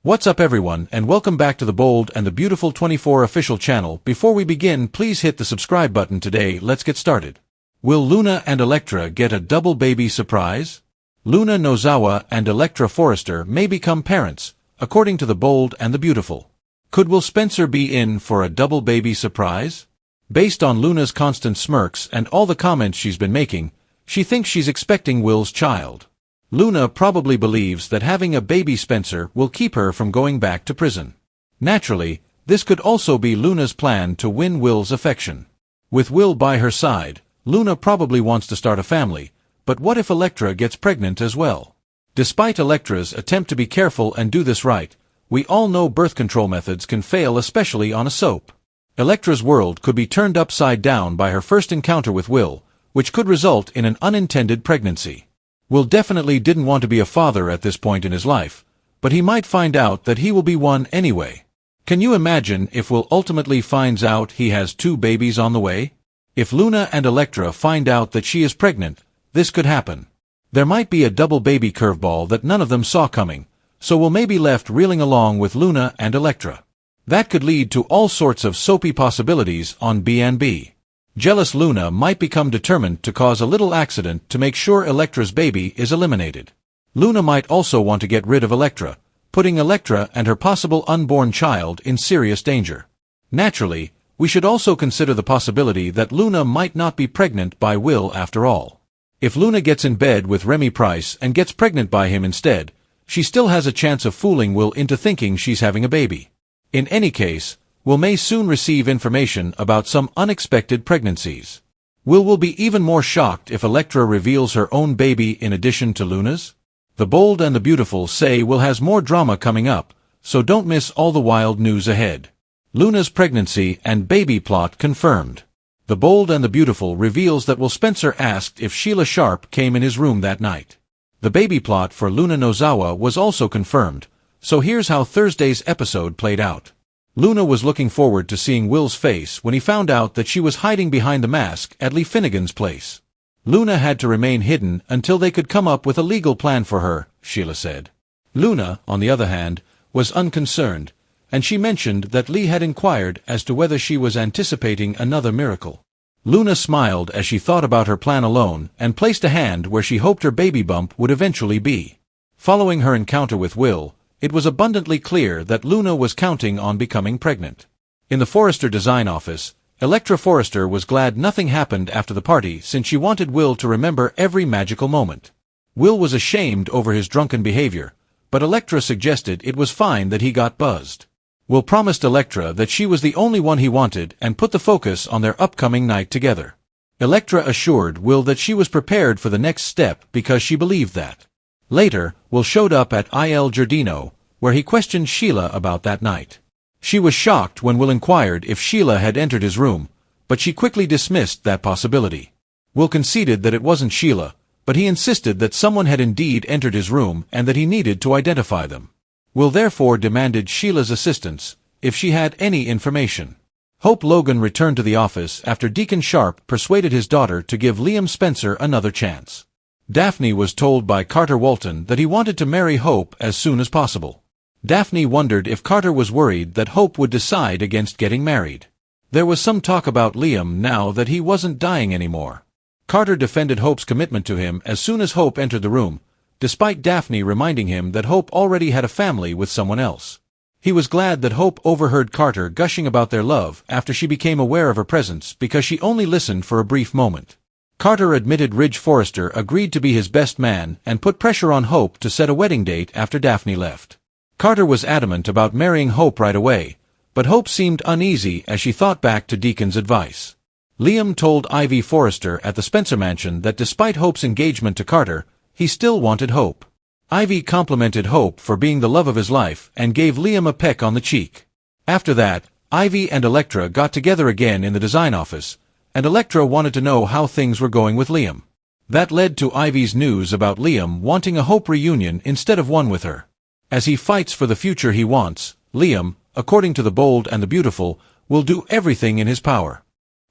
What's up everyone, and welcome back to the Bold and the Beautiful 24 official channel. Before we begin, please hit the subscribe button today. Let's get started. Will Luna and Electra get a double baby surprise? Luna Nozawa and Electra Forrester may become parents, according to the Bold and the Beautiful. Could Will Spencer be in for a double baby surprise? Based on Luna's constant smirks and all the comments she's been making, she thinks she's expecting Will's child. Luna probably believes that having a baby Spencer will keep her from going back to prison. Naturally, this could also be Luna's plan to win Will's affection. With Will by her side, Luna probably wants to start a family, but what if Electra gets pregnant as well? Despite Electra's attempt to be careful and do this right, we all know birth control methods can fail, especially on a soap. Electra's world could be turned upside down by her first encounter with Will, which could result in an unintended pregnancy. Will definitely didn't want to be a father at this point in his life, but he might find out that he will be one anyway. Can you imagine if Will ultimately finds out he has 2 babies on the way? If Luna and Electra find out that she is pregnant, this could happen. There might be a double baby curveball that none of them saw coming, so Will may be left reeling along with Luna and Electra. That could lead to all sorts of soapy possibilities on B&B. Jealous Luna might become determined to cause a little accident to make sure Electra's baby is eliminated. Luna might also want to get rid of Electra, putting Electra and her possible unborn child in serious danger. Naturally, we should also consider the possibility that Luna might not be pregnant by Will after all. If Luna gets in bed with Remy Price and gets pregnant by him instead, she still has a chance of fooling Will into thinking she's having a baby. In any case, Will may soon receive information about some unexpected pregnancies. Will be even more shocked if Electra reveals her own baby in addition to Luna's. The Bold and the Beautiful say Will has more drama coming up, so don't miss all the wild news ahead. Luna's pregnancy and baby plot confirmed. The Bold and the Beautiful reveals that Will Spencer asked if Sheila Sharp came in his room that night. The baby plot for Luna Nozawa was also confirmed, so here's how Thursday's episode played out. Luna was looking forward to seeing Will's face when he found out that she was hiding behind the mask at Lee Finnegan's place. Luna had to remain hidden until they could come up with a legal plan for her, Sheila said. Luna, on the other hand, was unconcerned, and she mentioned that Lee had inquired as to whether she was anticipating another miracle. Luna smiled as she thought about her plan alone and placed a hand where she hoped her baby bump would eventually be. Following her encounter with Will, it was abundantly clear that Luna was counting on becoming pregnant. In the Forrester design office, Electra Forrester was glad nothing happened after the party since she wanted Will to remember every magical moment. Will was ashamed over his drunken behavior, but Electra suggested it was fine that he got buzzed. Will promised Electra that she was the only one he wanted and put the focus on their upcoming night together. Electra assured Will that she was prepared for the next step because she believed that. Later, Will showed up at Il Giardino, where he questioned Sheila about that night. She was shocked when Will inquired if Sheila had entered his room, but she quickly dismissed that possibility. Will conceded that it wasn't Sheila, but he insisted that someone had indeed entered his room and that he needed to identify them. Will therefore demanded Sheila's assistance, if she had any information. Hope Logan returned to the office after Deacon Sharp persuaded his daughter to give Liam Spencer another chance. Daphne was told by Carter Walton that he wanted to marry Hope as soon as possible. Daphne wondered if Carter was worried that Hope would decide against getting married. There was some talk about Liam now that he wasn't dying anymore. Carter defended Hope's commitment to him as soon as Hope entered the room, despite Daphne reminding him that Hope already had a family with someone else. He was glad that Hope overheard Carter gushing about their love after she became aware of her presence because she only listened for a brief moment. Carter admitted Ridge Forrester agreed to be his best man and put pressure on Hope to set a wedding date after Daphne left. Carter was adamant about marrying Hope right away, but Hope seemed uneasy as she thought back to Deacon's advice. Liam told Ivy Forrester at the Spencer mansion that despite Hope's engagement to Carter, he still wanted Hope. Ivy complimented Hope for being the love of his life and gave Liam a peck on the cheek. After that, Ivy and Electra got together again in the design office, and Electra wanted to know how things were going with Liam. That led to Ivy's news about Liam wanting a Hope reunion instead of one with her. As he fights for the future he wants, Liam, according to the Bold and the Beautiful, will do everything in his power.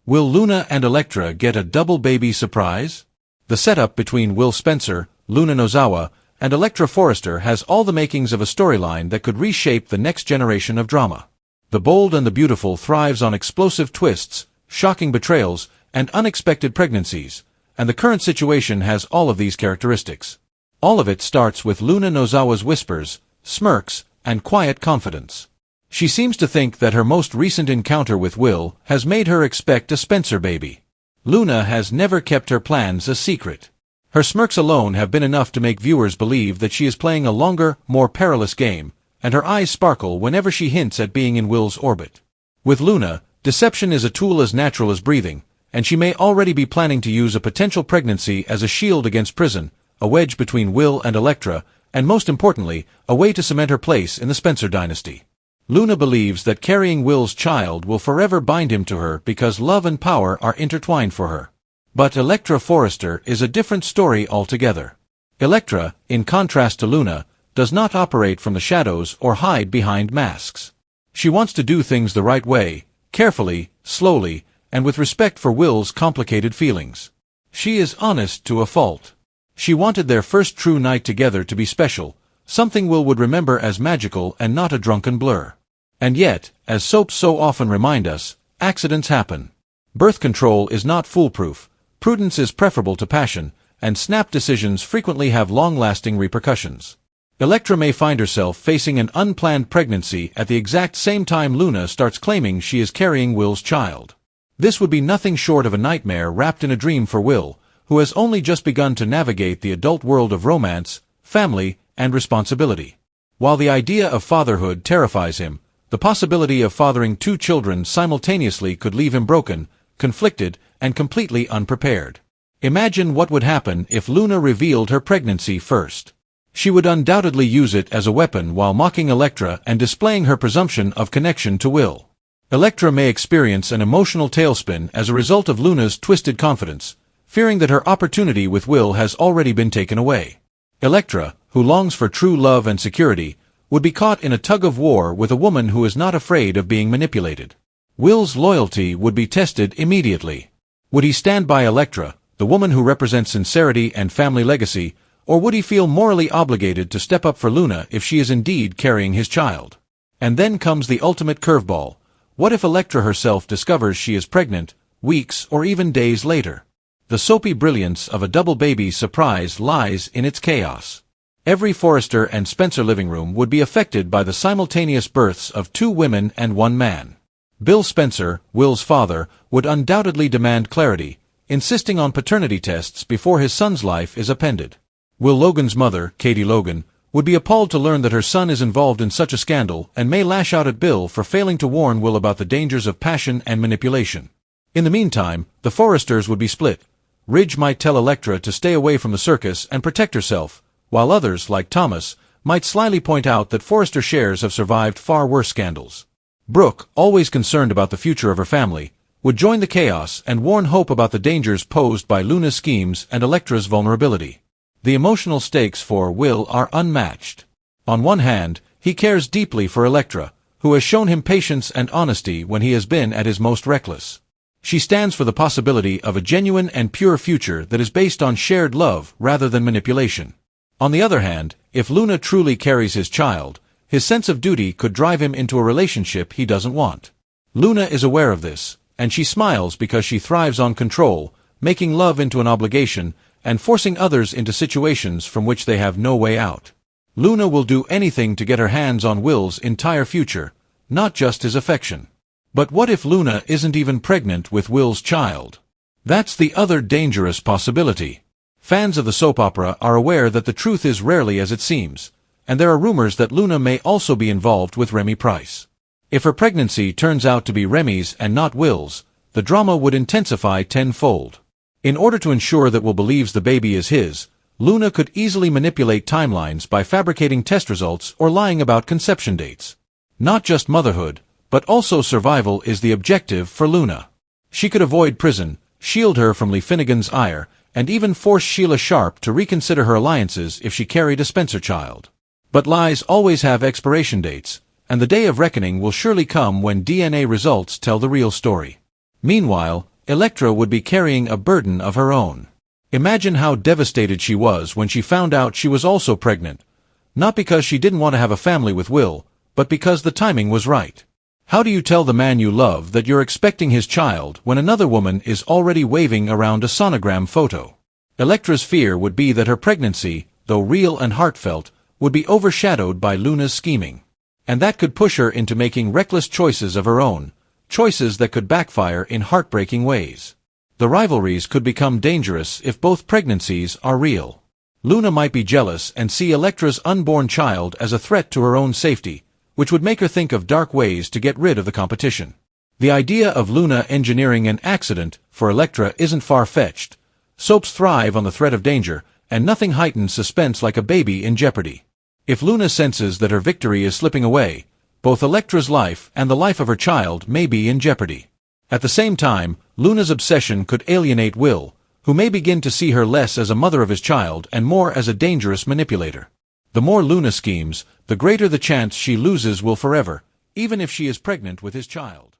Will Luna and Electra get a double baby surprise? The setup between Will Spencer, Luna Nozawa, and Electra Forrester has all the makings of a storyline that could reshape the next generation of drama. The Bold and the Beautiful thrives on explosive twists, shocking betrayals, and unexpected pregnancies, and the current situation has all of these characteristics. All of it starts with Luna Nozawa's whispers, smirks, and quiet confidence. She seems to think that her most recent encounter with Will has made her expect a Spencer baby. Luna has never kept her plans a secret. Her smirks alone have been enough to make viewers believe that she is playing a longer, more perilous game, and her eyes sparkle whenever she hints at being in Will's orbit. With Luna, deception is a tool as natural as breathing, and she may already be planning to use a potential pregnancy as a shield against prison, a wedge between Will and Electra, and most importantly, a way to cement her place in the Spencer dynasty. Luna believes that carrying Will's child will forever bind him to her because love and power are intertwined for her. But Electra Forrester is a different story altogether. Electra, in contrast to Luna, does not operate from the shadows or hide behind masks. She wants to do things the right way, carefully, slowly, and with respect for Will's complicated feelings. She is honest to a fault. She wanted their first true night together to be special, something Will would remember as magical and not a drunken blur. And yet, as soaps so often remind us, accidents happen. Birth control is not foolproof, prudence is preferable to passion, and snap decisions frequently have long-lasting repercussions. Electra may find herself facing an unplanned pregnancy at the exact same time Luna starts claiming she is carrying Will's child. This would be nothing short of a nightmare wrapped in a dream for Will, who has only just begun to navigate the adult world of romance, family, and responsibility. While the idea of fatherhood terrifies him, the possibility of fathering two children simultaneously could leave him broken, conflicted, and completely unprepared. Imagine what would happen if Luna revealed her pregnancy first. She would undoubtedly use it as a weapon while mocking Electra and displaying her presumption of connection to Will. Electra may experience an emotional tailspin as a result of Luna's twisted confidence, fearing that her opportunity with Will has already been taken away. Electra, who longs for true love and security, would be caught in a tug-of-war with a woman who is not afraid of being manipulated. Will's loyalty would be tested immediately. Would he stand by Electra, the woman who represents sincerity and family legacy, or would he feel morally obligated to step up for Luna if she is indeed carrying his child? And then comes the ultimate curveball. What if Electra herself discovers she is pregnant, weeks or even days later? The soapy brilliance of a double baby surprise lies in its chaos. Every Forrester and Spencer living room would be affected by the simultaneous births of two women and one man. Bill Spencer, Will's father, would undoubtedly demand clarity, insisting on paternity tests before his son's life is appended. Will Logan's mother, Katie Logan, would be appalled to learn that her son is involved in such a scandal and may lash out at Bill for failing to warn Will about the dangers of passion and manipulation. In the meantime, the Forresters would be split. Ridge might tell Electra to stay away from the circus and protect herself, while others, like Thomas, might slyly point out that Forrester shares have survived far worse scandals. Brooke, always concerned about the future of her family, would join the chaos and warn Hope about the dangers posed by Luna's schemes and Electra's vulnerability. The emotional stakes for Will are unmatched. On one hand, he cares deeply for Electra, who has shown him patience and honesty when he has been at his most reckless. She stands for the possibility of a genuine and pure future that is based on shared love rather than manipulation. On the other hand, if Luna truly carries his child, his sense of duty could drive him into a relationship he doesn't want. Luna is aware of this, and she smiles because she thrives on control, making love into an obligation, and forcing others into situations from which they have no way out. Luna will do anything to get her hands on Will's entire future, not just his affection. But what if Luna isn't even pregnant with Will's child? That's the other dangerous possibility. Fans of the soap opera are aware that the truth is rarely as it seems, and there are rumors that Luna may also be involved with Remy Price. If her pregnancy turns out to be Remy's and not Will's, the drama would intensify tenfold. In order to ensure that Will believes the baby is his, Luna could easily manipulate timelines by fabricating test results or lying about conception dates. Not just motherhood, but also survival is the objective for Luna. She could avoid prison, shield her from Lee Finnegan's ire, and even force Sheila Sharp to reconsider her alliances if she carried a Spencer child. But lies always have expiration dates, and the day of reckoning will surely come when DNA results tell the real story. Meanwhile, Electra would be carrying a burden of her own. Imagine how devastated she was when she found out she was also pregnant. Not because she didn't want to have a family with Will, but because the timing was right. How do you tell the man you love that you're expecting his child when another woman is already waving around a sonogram photo? Electra's fear would be that her pregnancy, though real and heartfelt, would be overshadowed by Luna's scheming. And that could push her into making reckless choices of her own, choices that could backfire in heartbreaking ways. The rivalries could become dangerous if both pregnancies are real. Luna might be jealous and see Electra's unborn child as a threat to her own safety, which would make her think of dark ways to get rid of the competition. The idea of Luna engineering an accident for Electra isn't far-fetched. Soaps thrive on the threat of danger, and nothing heightens suspense like a baby in jeopardy. If Luna senses that her victory is slipping away, both Electra's life and the life of her child may be in jeopardy. At the same time, Luna's obsession could alienate Will, who may begin to see her less as a mother of his child and more as a dangerous manipulator. The more Luna schemes, the greater the chance she loses Will forever, even if she is pregnant with his child.